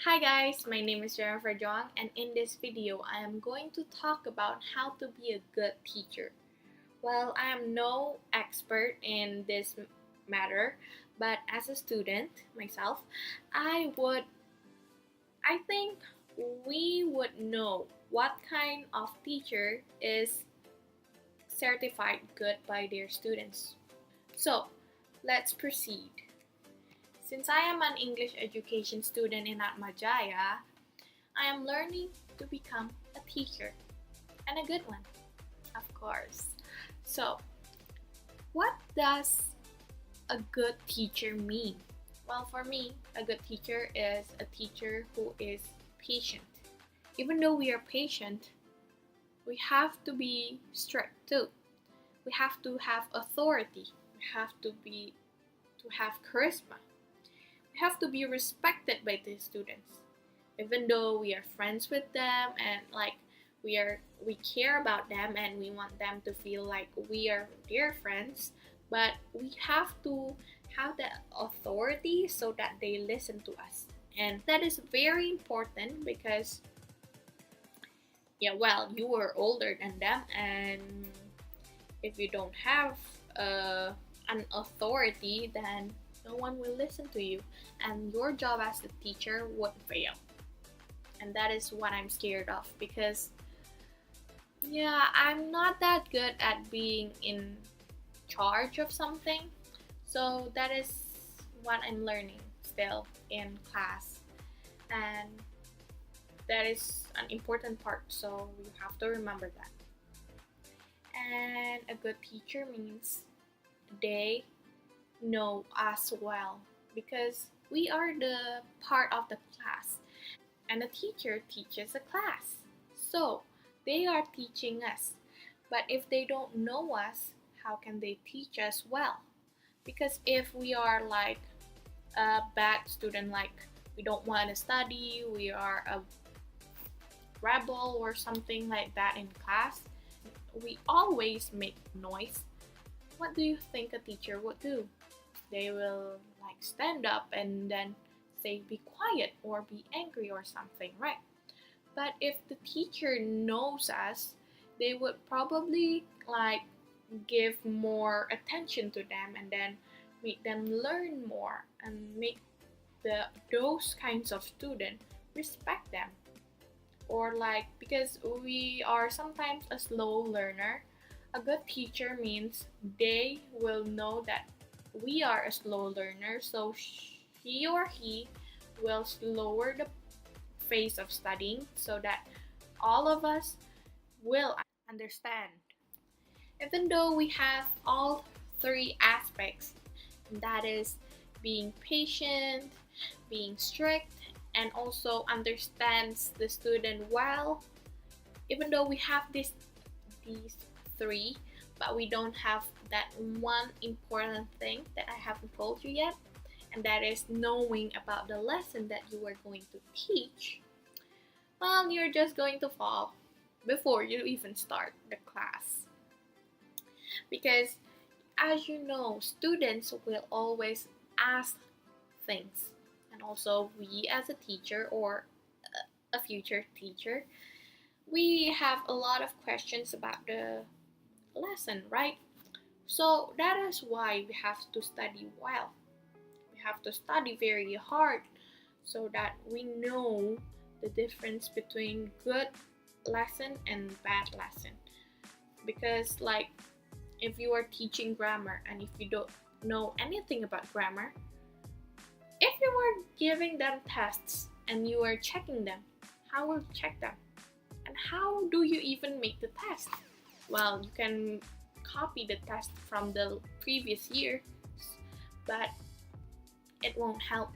Hi guys, my name is Jennifer Jong, and in this video I am going to talk about how to be a good teacher. Well, I am no expert in this matter, but as a student myself, I would I think we would know what kind of teacher is certified good by their students. So, let's proceed. Since I am an English education student in Atmajaya, I am learning to become a teacher, and a good one, of course. So, what does a good teacher mean? Well, for me, a good teacher is a teacher who is patient. Even though we are patient, we have to be strict too. We have to have authority. We have to have charisma. We have to be respected by the students. Even though we are friends with them and we care about them and we want them to feel like we are their friends, but we have to have that authority so that they listen to us. And that is very important because you are older than them, and if you don't have uh, an authority, then no one will listen to you, and your job as a teacher would fail. And that is what I'm scared of because I'm not that good at being in charge of something. So that is what I'm learning still in class. And that is an important part, so you have to remember that. And a good teacher means they know us well because we are the part of the class, and a teacher teaches a class. So they are teaching us. But if they don't know us, how can they teach us well? Because if we are like a bad student, like we don't want to study, we are a rebel or something like that in class, we always make noise. What do you think a teacher would do? They will like stand up and then say be quiet or be angry or something, right? But if the teacher knows us, they would probably like give more attention to them and then make them learn more and make those kinds of student respect them. Or like because we are sometimes a slow learner, a good teacher means they will know that we are a slow learner, so she or he will lower the phase of studying so that all of us will understand. Even though we have all three aspects, that is being patient, being strict, and also understands the student well, even though we have these three, but we don't have that one important thing that I haven't told you yet, and that is knowing about the lesson that you are going to teach. Well, you're just going to fall before you even start the class. Because, as you know, students will always ask things. And also, we as a teacher or a future teacher, we have a lot of questions about the lesson, right? So, that is why we have to study well. We have to study very hard so that we know the difference between good lesson and bad lesson. Because like if you are teaching grammar and if you don't know anything about grammar, if you were giving them tests and you are checking them, how will you check them? And how do you even make the test? Well, you can copy the test from the previous year, but it won't help.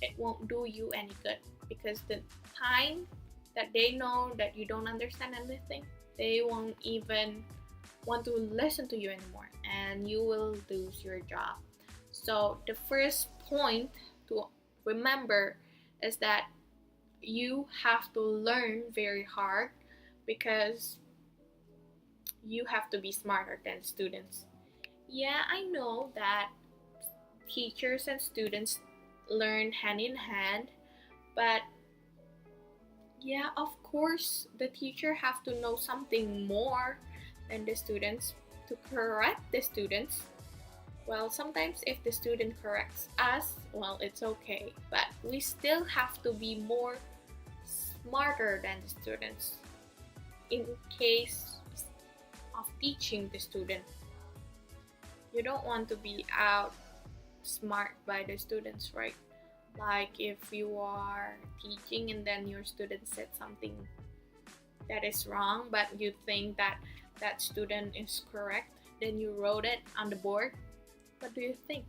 It won't do you any good because the time that they know that you don't understand anything, they won't even want to listen to you anymore and you will lose your job. So, the first point to remember is that you have to learn very hard because you have to be smarter than students. Yeah, I know that teachers and students learn hand in hand, But yeah, of course, the teacher have to know something more than the students to correct the students. Well, sometimes if the student corrects us, well, it's okay. But we still have to be more smarter than the students in case of teaching the student. You don't want to be out smart by the students, right? Like if you are teaching and then your student said something that is wrong, but you think that that student is correct, then you wrote it on the board. What do you think?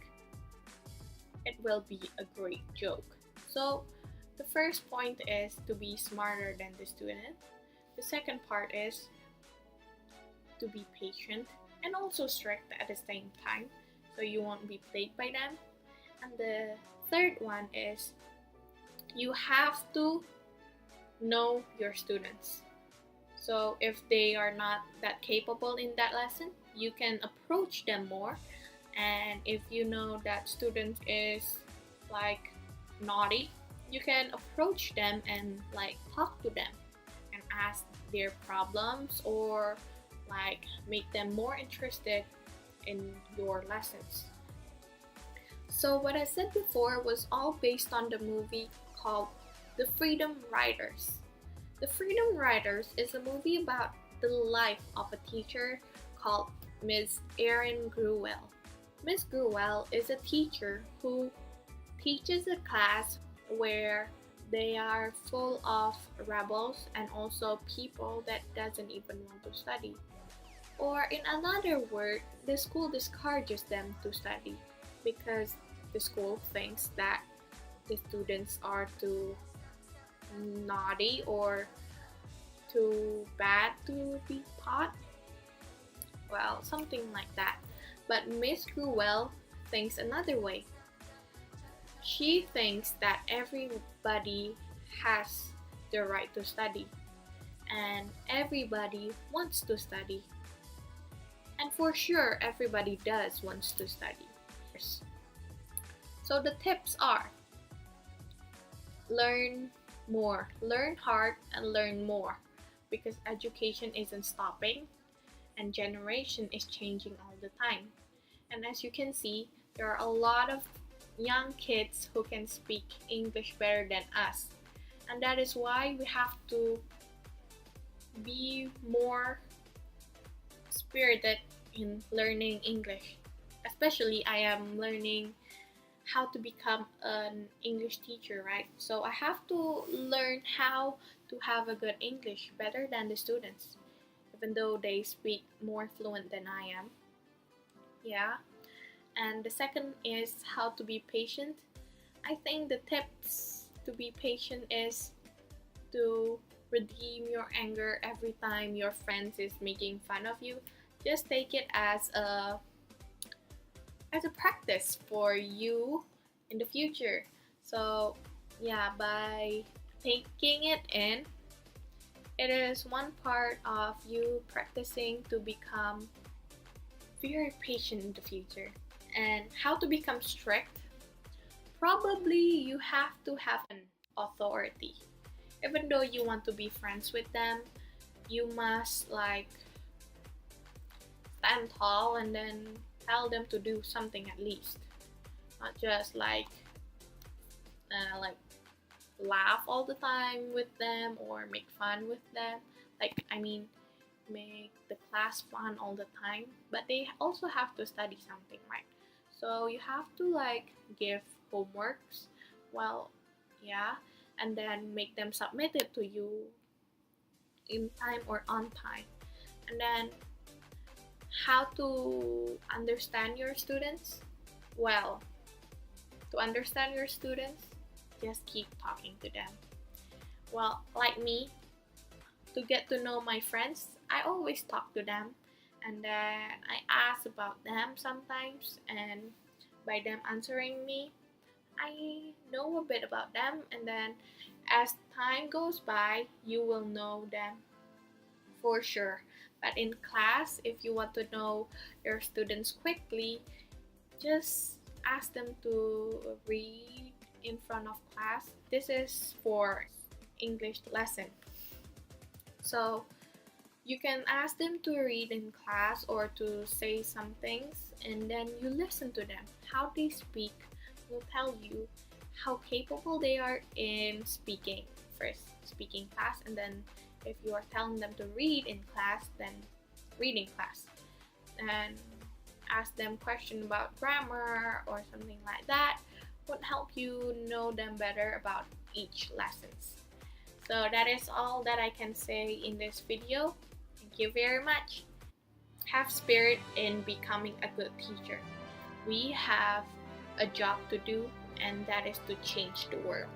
It will be a great joke. So the first point is to be smarter than the student. The second part is to be patient and also strict at the same time, so you won't be played by them. And the third one is you have to know your students. So if they are not that capable in that lesson, you can approach them more. And if you know that student is like naughty, you can approach them and like talk to them and ask their problems, or like make them more interested in your lessons. So what I said before was all based on the movie called The Freedom Riders. The Freedom Riders is a movie about the life of a teacher called Ms. Erin Gruwell. Ms. Gruwell is a teacher who teaches a class where they are full of rebels and also people that doesn't even want to study. Or in another word, the school discourages them to study because the school thinks that the students are too naughty or too bad to be taught. Well, something like that. But Miss Gruwell thinks another way. She thinks that everybody has the right to study and everybody wants to study. And for sure, everybody does wants to study. So the tips are learn more, learn hard and learn more, because education isn't stopping and generation is changing all the time. And as you can see, there are a lot of young kids who can speak English better than us. And that is why we have to be more spirited in learning English. Especially I am learning how to become an English teacher, right? So I have to learn how to have a good English better than the students, even though they speak more fluent than I am. Yeah. And the second is how to be patient. I think the tips to be patient is to redeem your anger every time your friends is making fun of you. Just take it as a practice for you in the future. So yeah, by taking it in, it is one part of you practicing to become very patient in the future. And how to become strict? Probably you have to have an authority. Even though you want to be friends with them, you must like stand tall and then tell them to do something at least. Not just like laugh all the time with them or make fun with them. Like I mean, make the class fun all the time, but they also have to study something, right? So you have to like give homeworks, well, yeah, and then make them submit it to you in time or on time. And then how to understand your students? Well, to understand your students, just keep talking to them. Well, like me, to get to know my friends, I always talk to them and then I ask about them sometimes, and by them answering me, I know a bit about them, and then as time goes by, you will know them for sure. But in class, if you want to know your students quickly, just ask them to read in front of class. This is for English lesson. So you can ask them to read in class or to say some things, and then you listen to them. How they speak will tell you how capable they are in speaking. First, speaking class, and then if you are telling them to read in class, then reading class. And ask them questions about grammar or something like that would help you know them better about each lessons. So that is all that I can say in this video. Thank you very much. Have spirit in becoming a good teacher. We have a job to do, and that is to change the world.